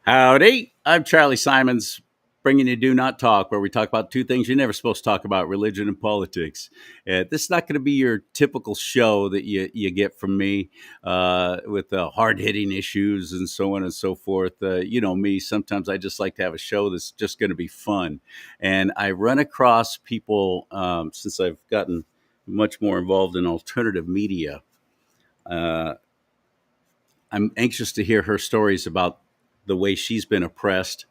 Howdy, I'm Charlie Simons, bringing you Do Not Talk, where we talk about two things you're never supposed to talk about: religion and politics. This is not going to be your typical show that you get from me with hard hitting issues and so on and so forth. You know me, sometimes I just like to have a show that's just going to be fun. And I run across people since I've gotten much more involved in alternative media. Uh, I'm anxious to hear her stories about the way she's been oppressed,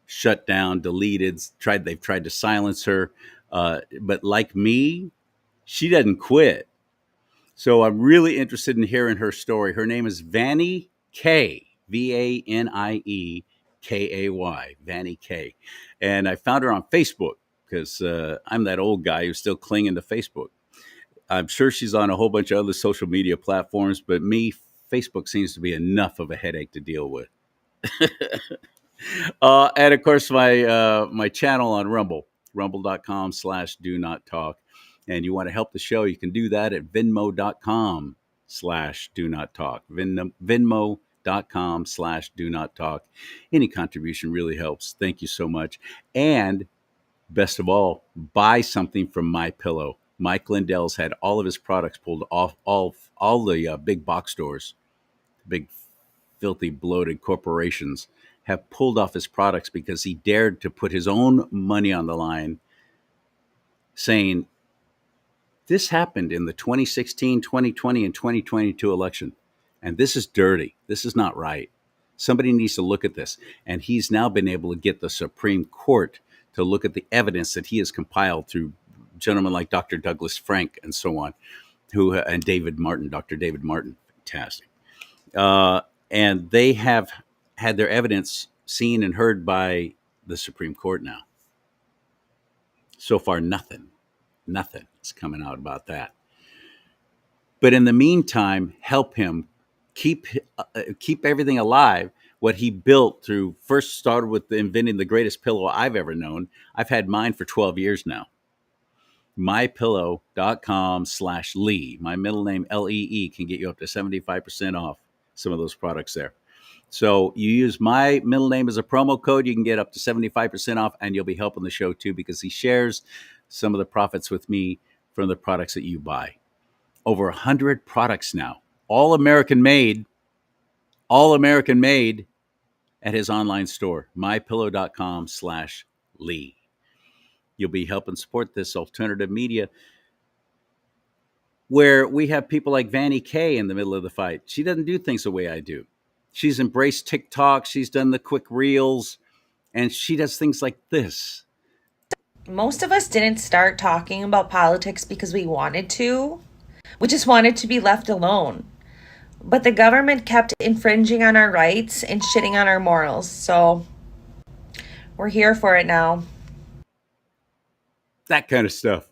shut down, deleted. They've tried to silence her, but like me, she doesn't quit. So I'm really interested in hearing her story. Her name is Vannie Kay, VANIE KAY, Vannie Kay, and I found her on Facebook because I'm that old guy who's still clinging to Facebook. I'm sure she's on a whole bunch of other social media platforms, but me, Facebook seems to be enough of a headache to deal with. And of course, my channel on Rumble, rumble.com/do not talk. And you want to help the show, you can do that at venmo.com/do not talk. Venmo.com/do not talk. Any contribution really helps. Thank you so much. And best of all, buy something from My Pillow. Mike Lindell's had all of his products pulled off all the big box stores, big filthy bloated corporations have pulled off his products because he dared to put his own money on the line, saying this happened in the 2016, 2020, and 2022 election, and this is dirty. This is not right. Somebody needs to look at this. And he's now been able to get the Supreme Court to look at the evidence that he has compiled through gentlemen like Dr. Douglas Frank and so on, and David Martin, Dr. David Martin, fantastic. And they have had their evidence seen and heard by the Supreme Court now. So far, nothing is coming out about that. But in the meantime, help him keep everything alive. What he built through first started with inventing the greatest pillow I've ever known. I've had mine for 12 years now. mypillow.com/Lee. My middle name, LEE, can get you up to 75% off some of those products there. So you use my middle name as a promo code, you can get up to 75% off, and you'll be helping the show too, because he shares some of the profits with me from the products that you buy. Over 100 products now, all American made at his online store, mypillow.com/Lee. You'll be helping support this alternative media where we have people like Vannie Kay in the middle of the fight. She doesn't do things the way I do. She's embraced TikTok. She's done the quick reels, and she does things like this. Most of us didn't start talking about politics because we wanted to. We just wanted to be left alone. But the government kept infringing on our rights and shitting on our morals. So we're here for it now. That kind of stuff.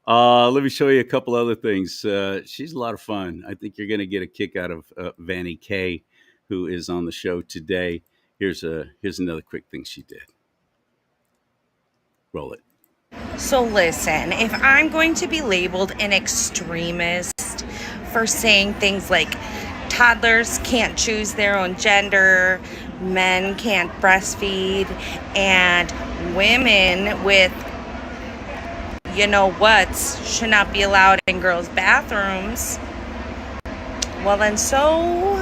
Let me show you a couple other things. She's a lot of fun. I think you're going to get a kick out of Vannie Kay, who is on the show today. Here's another quick thing she did. Roll it. So listen, if I'm going to be labeled an extremist for saying things like toddlers can't choose their own gender, men can't breastfeed, and women with you-know-whats should not be allowed in girls' bathrooms, well then so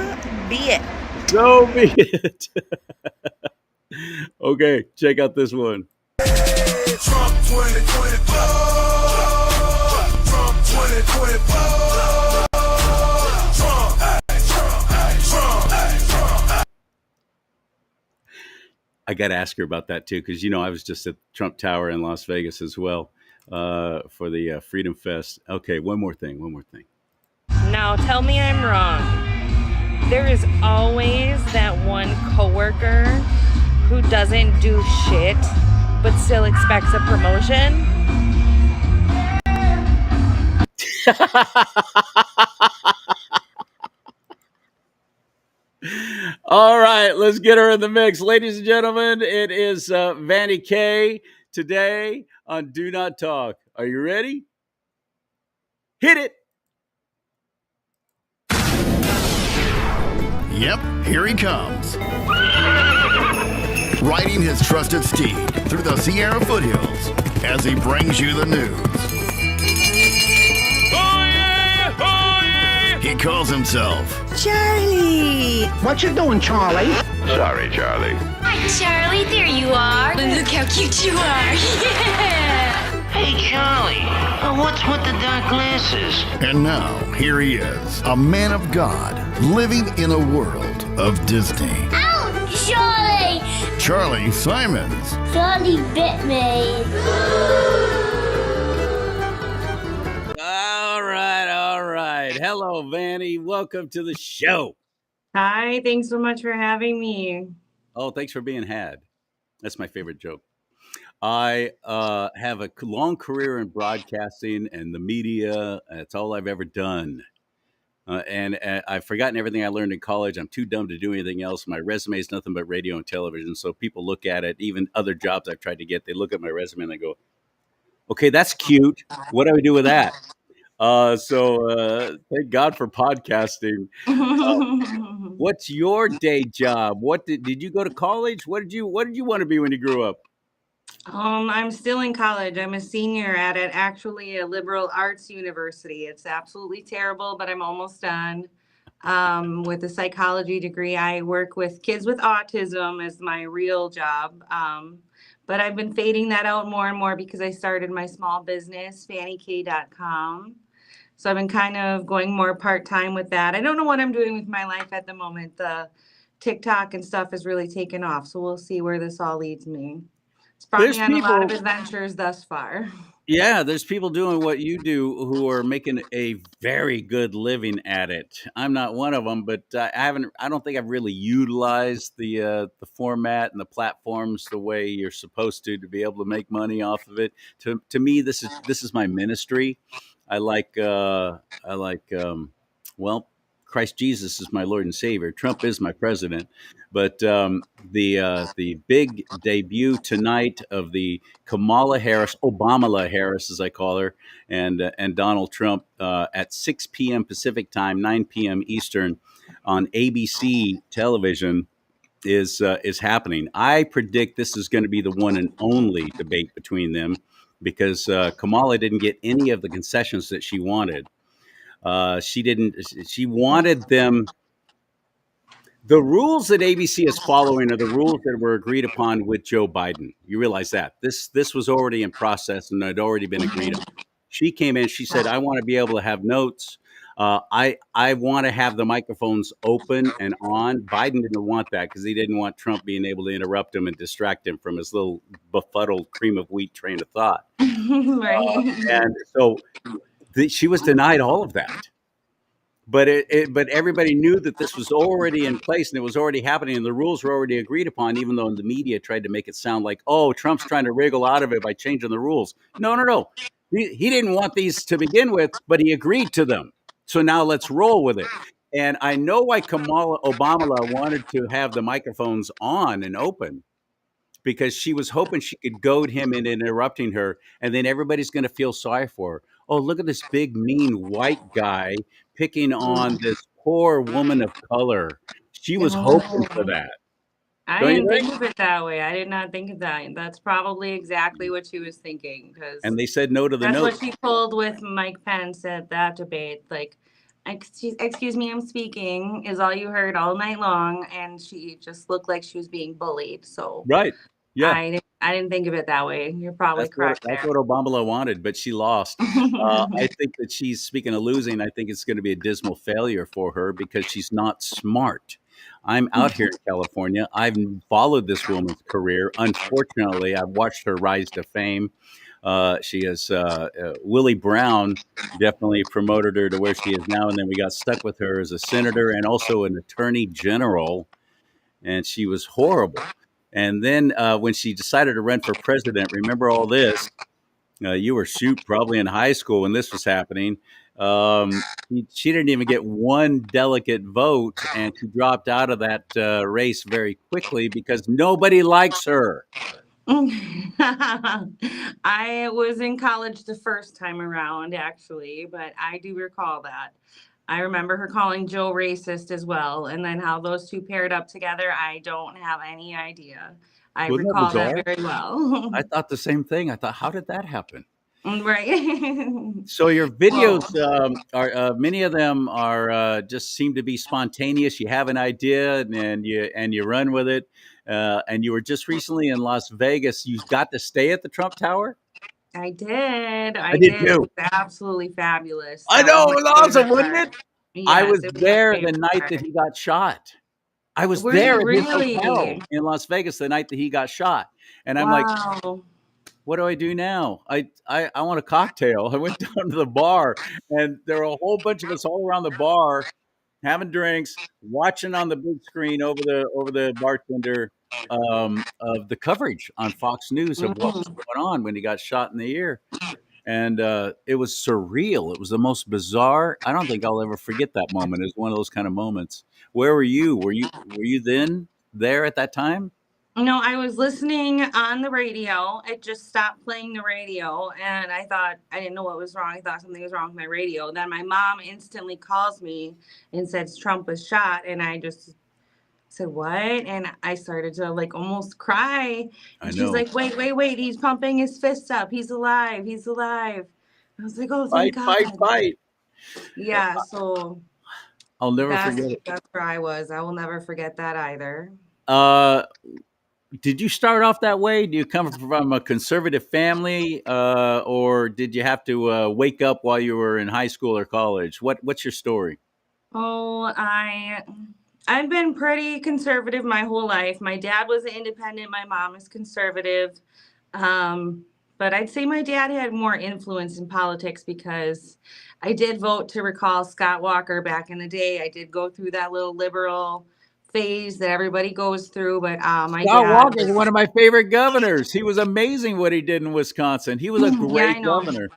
be it. So be it. Okay, check out this one. Trump 2024. Trump 2024. Trump. I got to ask her about that too, because I was just at Trump Tower in Las Vegas as well for the Freedom Fest. Okay, one more thing. Now tell me I'm wrong. There is always that one coworker who doesn't do shit but still expects a promotion. All right, let's get her in the mix. Ladies and gentlemen, it is Vannie Kay today on Do Not Talk. Are you ready? Hit it. Yep, here he comes. riding his trusted steed through the Sierra foothills as he brings you the news. He calls himself Charlie! What you doing, Charlie? Sorry, Charlie. Hi, Charlie. There you are. Look how cute you are. Yeah. Hey, Charlie. What's with the dark glasses? And now, here he is, a man of God, living in a world of Disney. Ow, Charlie! Charlie Simons. Charlie bit me. All right. Hello, Vanny. Welcome to the show. Hi, thanks so much for having me. Oh, thanks for being had. That's my favorite joke. I have a long career in broadcasting and the media. That's all I've ever done. And I've forgotten everything I learned in college. I'm too dumb to do anything else. My resume is nothing but radio and television. So people look at it, even other jobs I've tried to get, they look at my resume and they go, okay, that's cute. What do I do with that? So thank God for podcasting. What's your day job? What did you go to college? What did you want to be when you grew up? I'm still in college. I'm a senior at it, actually a liberal arts university. It's absolutely terrible, but I'm almost done. With a psychology degree, I work with kids with autism as my real job. But I've been fading that out more and more because I started my small business, fannyk.com. So I've been kind of going more part-time with that. I don't know what I'm doing with my life at the moment. The TikTok and stuff has really taken off. So we'll see where this all leads me. It's brought There's me on a lot of people- adventures thus far. Yeah, there's people doing what you do who are making a very good living at it. I'm not one of them, but I don't think I've really utilized the format and the platforms the way you're supposed to be able to make money off of it. To me, this is my ministry. I like well, Christ Jesus is my Lord and Savior. Trump is my president. But the big debut tonight of the Kamala Harris, Obama Harris, as I call her, and Donald Trump at 6 p.m. Pacific time, 9 p.m. Eastern, on ABC television is happening. I predict this is going to be the one and only debate between them because Kamala didn't get any of the concessions that she wanted. She wanted them. The rules that ABC is following are the rules that were agreed upon with Joe Biden. You realize that this was already in process and had already been agreed on. She came in. She said, "I want to be able to have notes. I want to have the microphones open and on." Biden didn't want that because he didn't want Trump being able to interrupt him and distract him from his little befuddled cream of wheat train of thought. Right. And so she was denied all of that. But but everybody knew that this was already in place and it was already happening and the rules were already agreed upon, even though the media tried to make it sound like, oh, Trump's trying to wriggle out of it by changing the rules. No. He didn't want these to begin with, but he agreed to them. So now let's roll with it. And I know why Obama wanted to have the microphones on and open, because she was hoping she could goad him into interrupting her, and then everybody's going to feel sorry for her. Oh, look at this big, mean white guy picking on this poor woman of color. She was hoping for that. I Don't you didn't think? think of it that way. I did not think of that. That's probably exactly what she was thinking because And they said no to the that's note. what she pulled with Mike Pence at that debate. Like, excuse me, I'm speaking is all you heard all night long, and she just looked like she was being bullied. So Right. Yeah. I didn't think of it that way. You're probably That's correct what there. Obama wanted, but she lost. I think that she's, speaking of losing, I think it's going to be a dismal failure for her because she's not smart. I'm out here in California. I've followed this woman's career. Unfortunately, I've watched her rise to fame. She is Willie Brown definitely promoted her to where she is now, and then we got stuck with her as a senator and also an attorney general, and she was horrible. And then when she decided to run for president, remember all this? You were probably in high school when this was happening. She didn't even get one delegate vote, and she dropped out of that race very quickly because nobody likes her. I was in college the first time around, actually, but I do recall that. I remember her calling Joe racist as well, and then how those two paired up together, I don't have any idea. I Wasn't that recall that bizarre? very well. I thought the same thing. I thought, how did that happen? Right. So your videos Well, are many of them are just seem to be spontaneous. You have an idea and you run with it. And you were just recently in Las Vegas. You got to stay at the Trump Tower. I did. I I did did. It too. was absolutely fabulous. I That was know, it my was awesome, favorite wasn't part. it? I Yes, was it was my there the favorite night that part. he got shot. I was Were you there at his hotel really? in Las Vegas the night that he got shot. And I'm like, Wow. what do I do now? I want a cocktail. I went down to the bar and there were a whole bunch of us all around the bar having drinks, watching on the big screen over the bartender of the coverage on Fox News of what was Mhm. going on when he got shot in the ear. And it was surreal. It was the most bizarre. I don't think I'll ever forget that moment. It was one of those kind of moments. Where were you? Were you then there at that time? No, I was listening on the radio. It just stopped playing the radio, and I thought I didn't know what was wrong. I thought something was wrong with my radio. Then my mom instantly calls me and says Trump was shot, and I just said, "What?" And I started to like almost cry. I And she's know. like, "Wait, wait, wait! He's pumping his fists up. He's alive. He's alive." I was like, "Oh, thank Fight, fight, God." fight. Yeah, so I'll never that's forget it. that's where I was. I will never forget that either. Uh, did you start off that way? Do you come from a conservative family, or did you have to wake up while you were in high school or college? What's your story? Oh, I've been pretty conservative my whole life. My dad was independent, my mom is conservative. Um, but I'd say my dad had more influence in politics because I did vote to recall Scott Walker back in the day. I did go through that little liberal phase that everybody goes through, but my Scott dad Walker is was one of my favorite governors. He was amazing what he did in Wisconsin. He was a yeah, I great know. governor.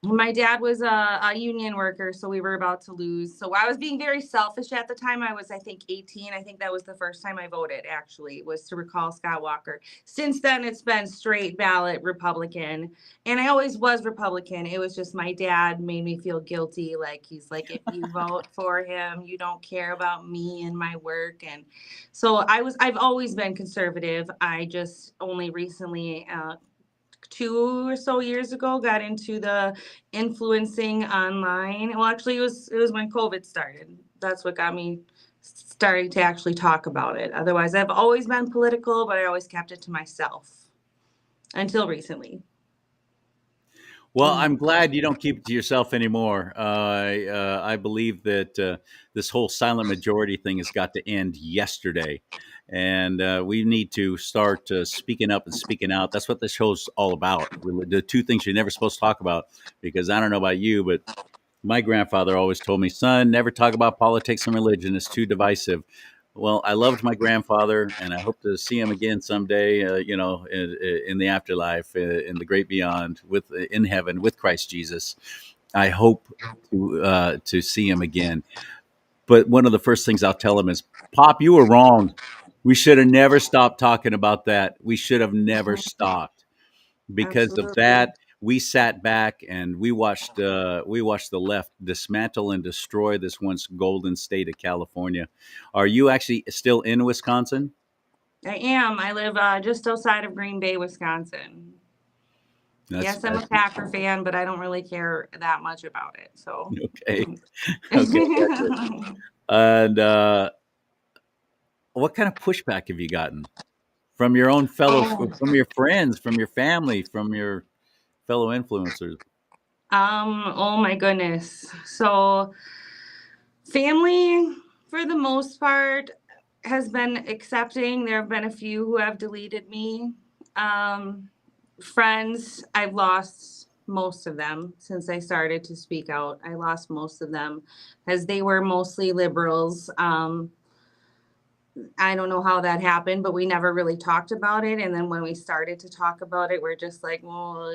My dad was a union worker, so we were about to lose. So I was being very selfish at the time. I was, I think, 18. I think that was the first time I voted, actually, was to recall Scott Walker. Since then, it's been straight ballot Republican. And I always was Republican. It was just my dad made me feel guilty. Like, he's like, if you vote for him, you don't care about me and my work. And so I've always been conservative. I just only recently, 2 or so years ago, got into the influencing online. Well, actually, it was when COVID started. That's what got me starting to actually talk about it. Otherwise, I've always been political, but I always kept it to myself until recently. Well, Mm. I'm glad you don't keep it to yourself anymore. I believe that this whole silent majority thing has got to end yesterday, and we need to start speaking up and speaking out. That's what this show's all about. The two things you're never supposed to talk about, because I don't know about you, but my grandfather always told me, son, never talk about politics and religion. It's too divisive. Well, I loved my grandfather, and I hope to see him again someday. In the afterlife, in the great beyond, in heaven with Christ Jesus. I hope to see him again. But one of the first things I'll tell him is, "Pop, you were wrong. We should have never stopped talking about that. We should have never stopped." Because of Absolutely. that, we sat back and we watched the left dismantle and destroy this once golden state of California. Are you actually still in Wisconsin? I am. I live just outside of Green Bay, Wisconsin. That's Yes, I'm a Packer fan, but I don't really care that much about it. So. okay. Okay, gotcha. And what kind of pushback have you gotten from your own Oh. from your friends, from your family, from your fellow influencers? Oh my goodness. So family, for the most part, has been accepting. There have been a few who have deleted me. Um, Friends, I've lost most of them since I started to speak out. I lost most of them because they were mostly liberals. I don't know how that happened, but we never really talked about it. And then when we started to talk about it, we're just like, well,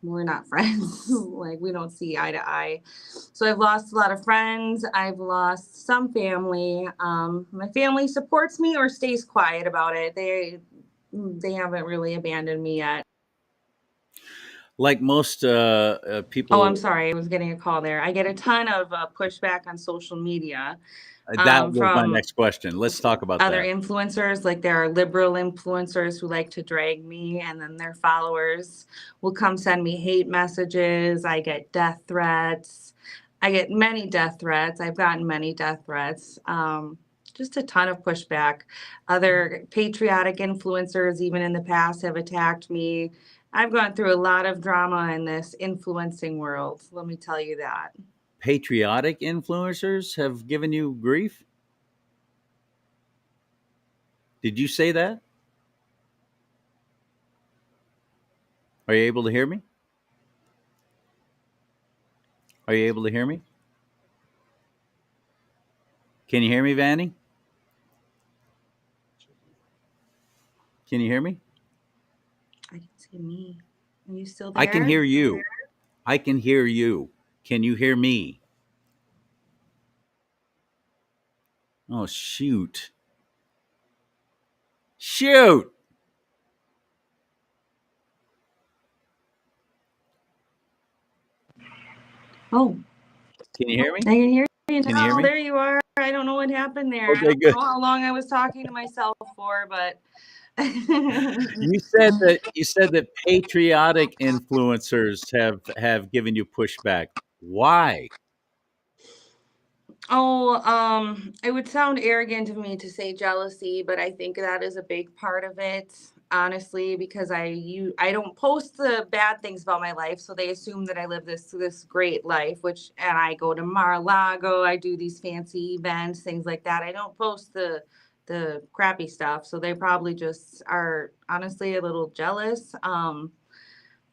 we're not friends. Like, we don't see eye to eye. So I've lost a lot of friends. I've lost some family. My family supports me or stays quiet about it. They haven't really abandoned me yet. Like most Oh, I'm people, sorry. I was getting a call there. I get a ton of pushback on social media. That was my from next question. Let's talk about other that. influencers. Like there are liberal influencers who like to drag me, and then their followers will come send me hate messages. I get death threats. I get many death threats. I've gotten many death threats. Just a ton of pushback. Other patriotic influencers, even in the past, have attacked me. I've gone through a lot of drama in this influencing world. Let me tell you that. Patriotic influencers have given you grief? Did you say that? Are you able to hear me? Are you able to hear me? Can you hear me, Vanny? Can you hear me? I can see me. Are you still I can there? hear you. I can hear you. Can you hear me? Oh, shoot. Shoot. Oh, Can you hear me? I can hear you Can you hear now. me? There you are. I don't know what happened there. I Okay, don't good. know how long I was talking to myself for, but You said that patriotic influencers have given you pushback. Why? oh, it would sound arrogant of me to say jealousy, but I think that is a big part of it, honestly, because I don't post the bad things about my life, so they assume that I live this great life, and I go to Mar-a-Lago, I do these fancy events, things like that. I don't post the crappy stuff, so they probably just are honestly a little jealous.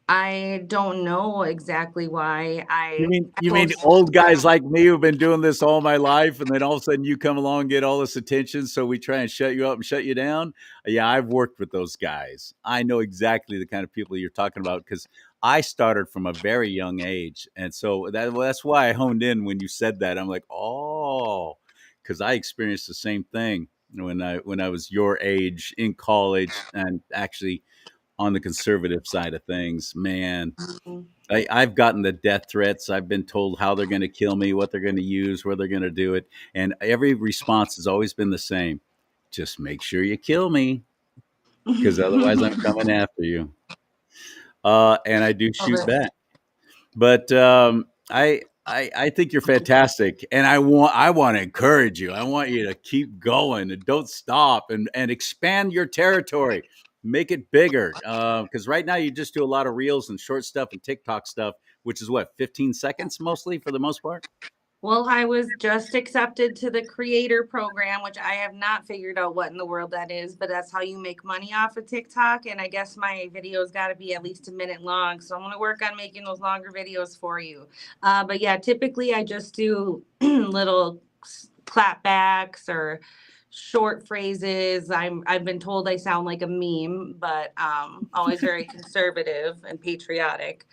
I don't know exactly why You mean I you mean post. old guys like me who've been doing this all my life, and then all of a sudden you come along and get all this attention, so we try and shut you up and shut you down? Yeah, I've worked with those guys. I know exactly the kind of people you're talking about because I started from a very young age, and so that's why I honed in when you said that. I'm like, oh, because I experienced the same thing when I was your age in college, and actually on the conservative side of things, man. I've gotten the death threats. I've been told how they're going to kill me, what they're going to use, where they're going to do it. And every response has always been the same. Just make sure you kill me because otherwise I'm coming after you. And I do Love shoot it. back. But I think you're fantastic, and I want to encourage you. I want you to keep going and don't stop, and expand your territory, make it bigger. Because right now you just do a lot of reels and short stuff and TikTok stuff, which is what 15 seconds mostly for the most part. Well, I was just accepted to the creator program, which I have not figured out what in the world that is, but that's how you make money off of TikTok. And I guess my videos got to be at least a minute long. So I'm going to work on making those longer videos for you. But yeah, typically I just do little clapbacks or short phrases. I've been told I sound like a meme, but always very conservative and patriotic.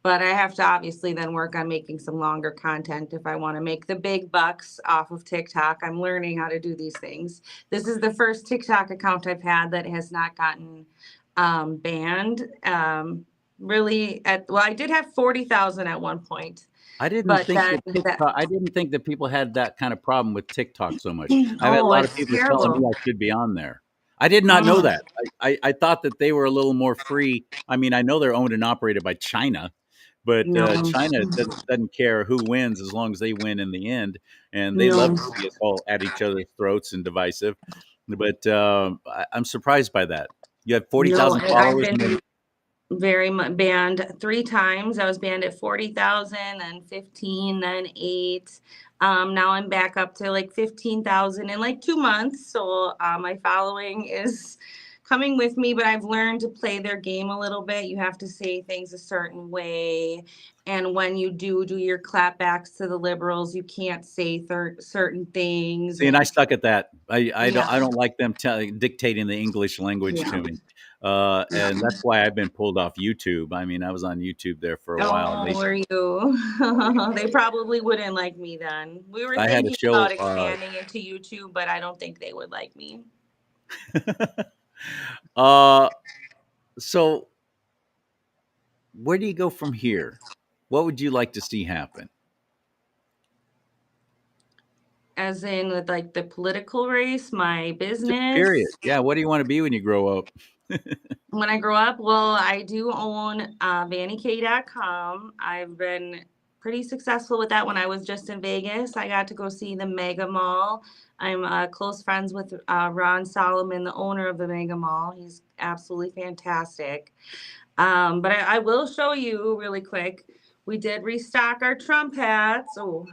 But I have to obviously then work on making some longer content if I want to make the big bucks off of TikTok. I'm learning how to do these things. This is the first TikTok account I've had that has not gotten banned. I did have 40,000 at one point, I didn't but think then that that TikTok. I didn't think that people had that kind of problem with TikTok so much. I've had a oh, lot of it's people telling me terrible. I should be on there. I did not know Mhm. that. I thought that they were a little more free. I mean, I know they're owned and operated by China, but No, China doesn't care who wins as long as they win in the end, and they love no, to see us all at each other's throats and divisive. But I'm surprised by that. You had forty no. thousand I've followers, and been then very much banned three times. I was banned at 40,000, then 15, then 8. Now I'm back up to like 15,000 in like 2 months. So my following is coming with me, but I've learned to play their game a little bit. You have to say things a certain way. And when you do your clapbacks to the liberals, you can't say certain things. see, and I And stuck at that. I don't yeah, I don't like them dictating the English language yeah. to me, and that's why I've been pulled off YouTube. I mean, I was on YouTube there for a while, and Oh, were you? They probably wouldn't like me then. We were I had a thinking about show. expanding into YouTube, but I don't think they would like me. Uh, so where do you go from here? What would you like to see happen? as in with like the political race, my Just business. curious. Yeah. What do you want to be when you grow up? When I grow up, well, I do own VannyK.com. I've been pretty successful with that. When I was just in Vegas, I got to go see the Mega Mall. I'm close friends with Ron Solomon, the owner of the Mega Mall. He's absolutely fantastic. But I will show you really quick. We did restock our Trump hats. Oh,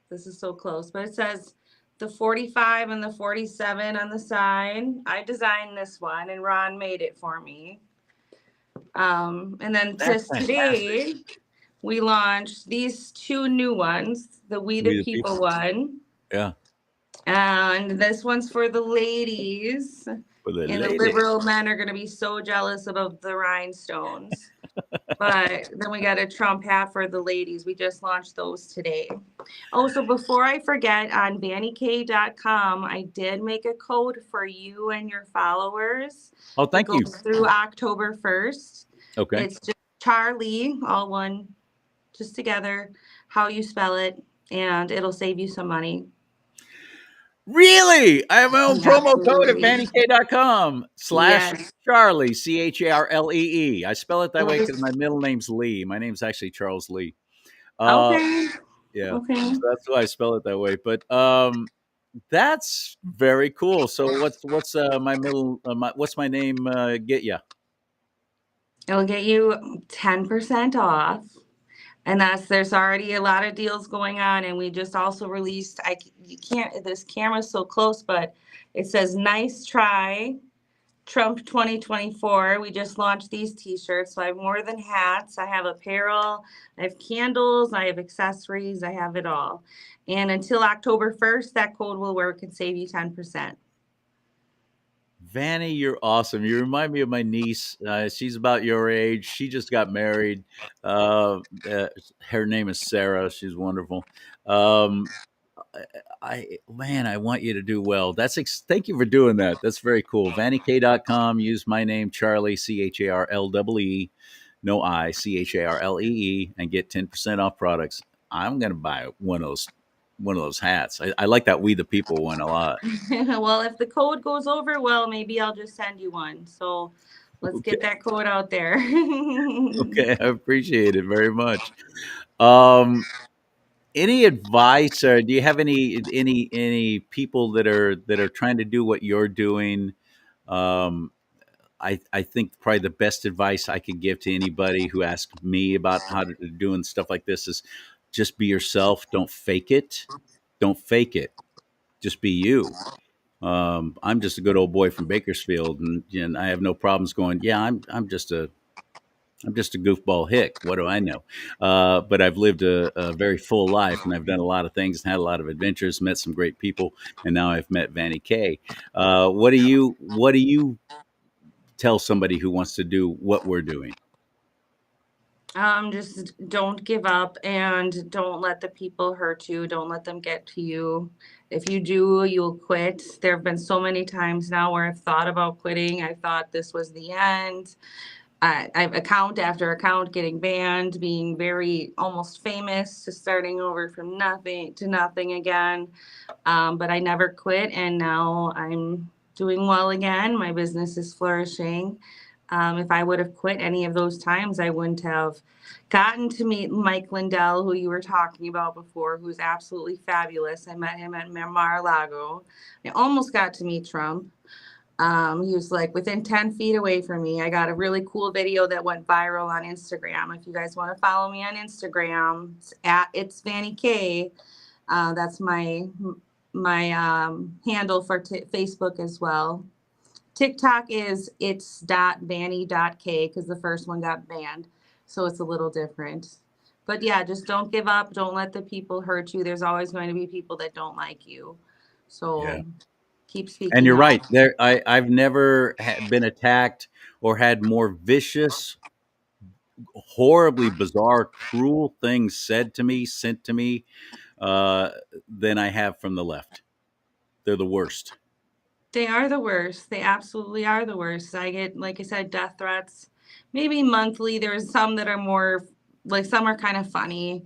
this is so close, but it says the 45 and the 47 on the side. I designed this one and Ron made it for me. And then That's just fantastic. today, we launched these two new ones, the We We the the People people. one, Yeah. and this one's for the ladies. For the And the ladies. liberal men are going to be so jealous about the rhinestones. But then we got a Trump hat for the ladies. We just launched those today. Oh, so before I forget, on VannyK.com, I did make a code for you and your followers. Oh, It thank you. goes through October 1st. Okay. It's just Charlie, all one, just together, how you spell it, and it'll save you some money. Really? I have my own promo code at Absolutely. VannyK.com Yes. /Charlie, CHARLEE. I spell it that way because Okay. my middle name's Lee. My name's actually Charles Lee. Yeah. Okay. So that's why I spell it that way. But that's very cool. So what's my middle what's my name get you? It'll get you 10% off. And there's already a lot of deals going on. And we just also released, you can't, this camera's so close, but it says nice try, Trump 2024. We just launched these t-shirts. So I have more than hats. I have apparel, I have candles, I have accessories, I have it all. And until October 1st, that code will work and save you 10%. Vanny, you're awesome. You remind me of my niece. She's about your age. She just got married. Her name is Sarah. She's wonderful. Um, I want you to do well. Thank you for doing that. That's very cool. VannyK.com. Use my name, Charlie, CHARLEE, no I, CHARLEE, and get 10% off products. I'm gonna buy one of those hats. I like that We the People one a lot. Well, if the code goes over, well, maybe I'll just send you one. So let's get that code out there. Okay, I appreciate it very much. Any advice, or do you have any people that are trying to do what you're doing? I think probably the best advice I could give to anybody who asks me about how to doing stuff like this is just be yourself. Don't fake it. Don't fake it. Just be you. I'm just a good old boy from Bakersfield, and I have no problems going. Yeah, I'm just a goofball hick. What do I know? But I've lived a very full life, and I've done a lot of things and had a lot of adventures, met some great people, and now I've met VannyK. What do you tell somebody who wants to do what we're doing? Just don't give up and don't let the people hurt you. Don't let them get to you. If you do, you'll quit. There have been so many times now where I've thought about quitting. I thought this was the end. I've account after account getting banned, being very almost famous, to starting over from nothing to nothing again. But I never quit, and now I'm doing well again. My business is flourishing. If I would have quit any of those times, I wouldn't have gotten to meet Mike Lindell, who you were talking about before, who's absolutely fabulous. I met him at Mar-a-Lago. I almost got to meet Trump. He was like within 10 feet away from me. I got a really cool video that went viral on Instagram. If you guys want to follow me on Instagram, it's VannyK. That's my handle for Facebook as well. TikTok is it's.vanny.k because the first one got banned. So it's a little different. But yeah, just don't give up. Don't let the people hurt you. There's always going to be people that don't like you. So Yeah. keep speaking And you're up. right. I've never been attacked or had more vicious, horribly bizarre, cruel things said to me, sent to me, than I have from the left. They're the worst. They are the worst. They absolutely are the worst. I get, like I said, death threats maybe monthly. There's some that are more like some are kind of funny.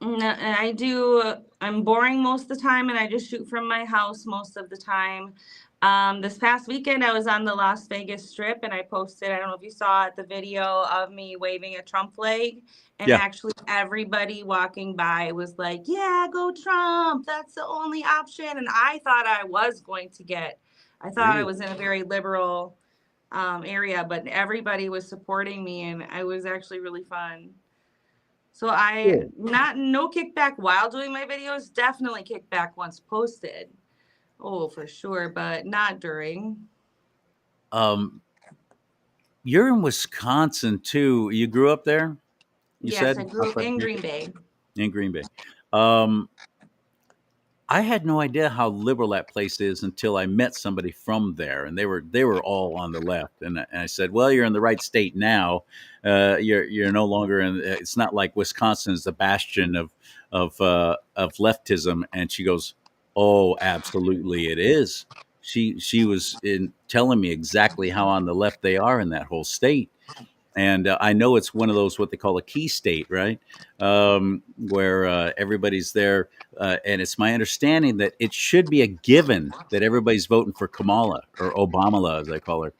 I do. I'm boring most of the time, and I just shoot from my house most of the time. This past weekend, I was on the Las Vegas Strip, and I posted. I don't know if you saw it, the video of me waving a Trump flag, and Yeah. actually everybody walking by was like, "Yeah, go Trump. That's the only option." And I thought I was going to get. I thought I Really? was in a very liberal area, but everybody was supporting me, and it was actually really fun. So I Cool. not no kickback while doing my videos, definitely kickback once posted. Oh, for sure, but not during. Um, you're in Wisconsin too. You grew up there, you Yes, I said, grew up outside in Green Green Bay. Bay? In Green Bay. Um, I had no idea how liberal that place is until I met somebody from there, and they were all on the left. And I said, "Well, you're in the right state now. You're no longer in. It's not like Wisconsin is the bastion of leftism." And she goes, "Oh, absolutely, it is." She was in telling me exactly how on the left they are in that whole state. And I know it's one of those what they call a key state, right? Where everybody's there, and it's my understanding that it should be a given that everybody's voting for Kamala or Obamala, as I call her.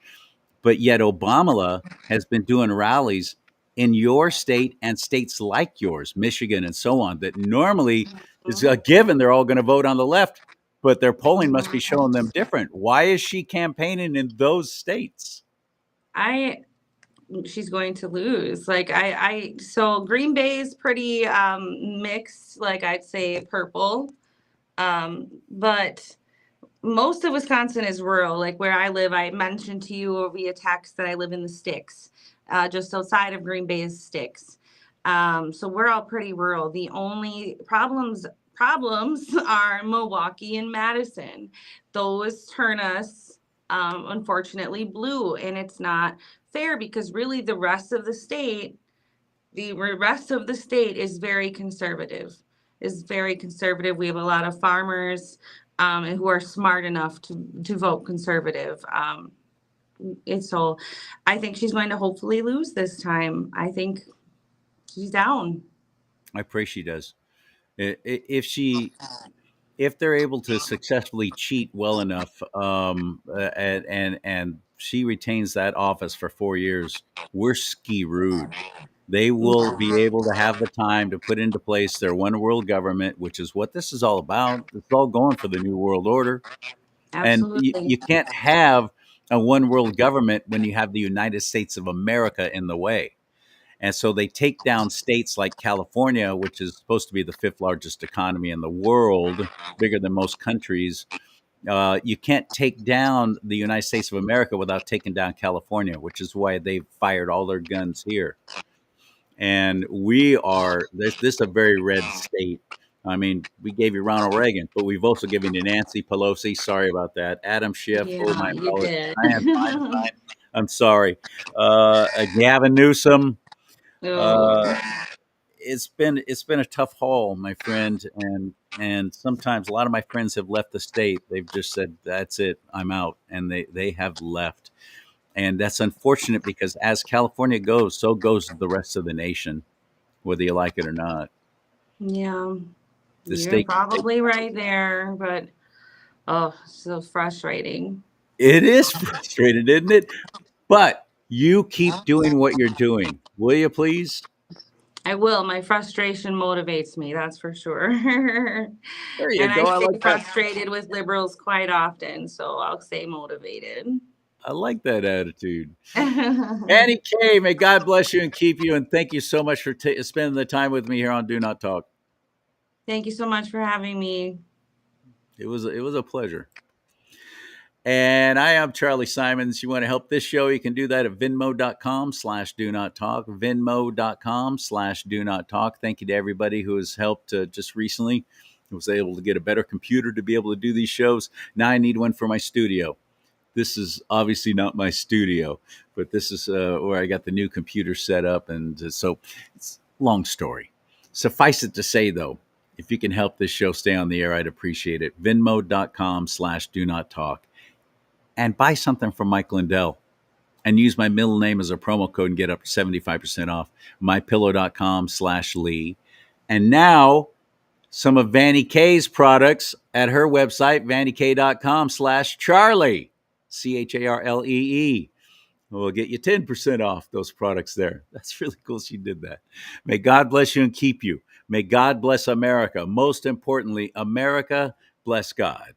But yet Obamala has been doing rallies in your state and states like yours, Michigan and so on, that normally is a given they're all going to vote on the left, but their polling must be showing them different. Why is she campaigning in those states? I she's going to lose. Like so Green Bay is pretty mixed, like I'd say purple. But most of Wisconsin is rural. Like where I live, I mentioned to you via text that I live in the sticks. Just outside of Green Bay is sticks. So we're all pretty rural. The only problems are Milwaukee and Madison. Those turn us unfortunately blue, and it's not fair because really the rest of the state is very conservative. Is very conservative. We have a lot of farmers who are smart enough to vote conservative. And so I think she's going to hopefully lose this time. I think she's down. I pray she does. If she if they're able to successfully cheat well enough, and she retains that office for 4 years, we're ski-rood. They will be able to have the time to put into place their one world government, which is what this is all about. It's all going for the new world order, and Absolutely. you can't have a one world government when you have the United States of America in the way. And so they take down states like California, which is supposed to be the fifth largest economy in the world, bigger than most countries. You can't take down the United States of America without taking down California, which is why they've fired all their guns here. And we are this is a very red state. I mean, we gave you Ronald Reagan, but we've also given you Nancy Pelosi. Sorry about that. Adam Schiff. Oh, my Yeah, you apologies. did. Dianne Feinstein. I'm sorry. Gavin Newsom. Uh, Oh, it's been a tough haul, my friend, and sometimes a lot of my friends have left the state. They've just said, "That's it, I'm out," and they have left, and that's unfortunate because as California goes, so goes the rest of the nation, whether you like it or not. yeah, The you're state, probably right there, but oh, so frustrating. it is frustrated, isn't it? But you keep doing what you're doing, will you please? I will. My frustration motivates me, that's for sure. There you And I go. I stay like that. frustrated with liberals quite often, so I'll stay motivated. I like that attitude. Annie K, may God bless you and keep you. And thank you so much for spending the time with me here on Do Not Talk. Thank you so much for having me. It was a pleasure. And I am Charlie Simons. You want to help this show, you can do that at venmo.com/do not talk. Venmo.com/do not talk. Thank you to everybody who has helped just recently. I was able to get a better computer to be able to do these shows. Now I need one for my studio. This is obviously not my studio, but this is where I got the new computer set up. And so it's a long story. Suffice it to say, though, if you can help this show stay on the air, I'd appreciate it. Venmo.com/do not talk. And buy something from Mike Lindell and use my middle name as a promo code and get up to 75% off. MyPillow.com/Lee. And now some of Vanny K's products at her website, vannyk.com/Charlie, CHARLEE. We'll get you 10% off those products there. That's really cool she did that. May God bless you and keep you. May God bless America. Most importantly, America bless God.